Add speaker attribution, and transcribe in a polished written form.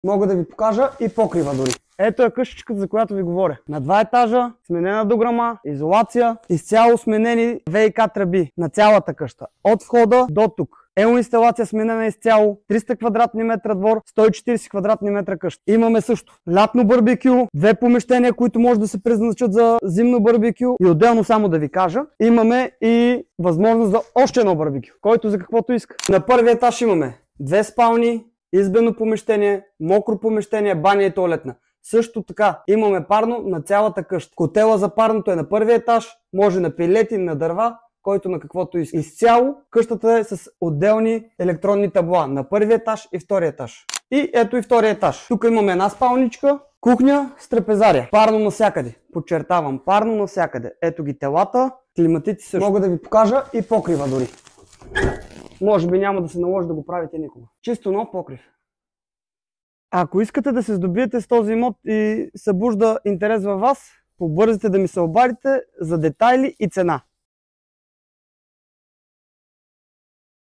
Speaker 1: Мога да ви покажа и покрива дори. Ето е къщичката, за която ви говоря. На 2 етажа, сменена дограма, изолация, изцяло сменени ВиК тръби на цялата къща. От входа до тук. Инсталация сменена изцяло, 300 квадратни метра двор, 140 квадратни метра къща. Имаме също лятно барбекю, 2 помещения, които може да се предназначат за зимно барбекю и отделно само да ви кажа, имаме и възможност за още едно барбекю, който за каквото иска. На първия етаж имаме 2 спални, избено помещение, мокро помещение, баня и тоалетна. Също така имаме парно на цялата къща. Котела за парното е на първия етаж, може на пилети, на дърва, който на каквото иска. Изцяло къщата е с отделни електронни табла на първия етаж и втория етаж. И ето и втория етаж. Тук имаме една спалничка, кухня с трапезария. Парно навсякъде. Подчертавам, парно навсякъде. Ето ги телата, климатици също. Мога да ви покажа и покрива дори. Може би няма да се наложи да го правите никога. Чисто нов покрив. Ако искате да се здобиете с този имот и събужда интерес във вас, побързайте да ми се обадите за детайли и цена.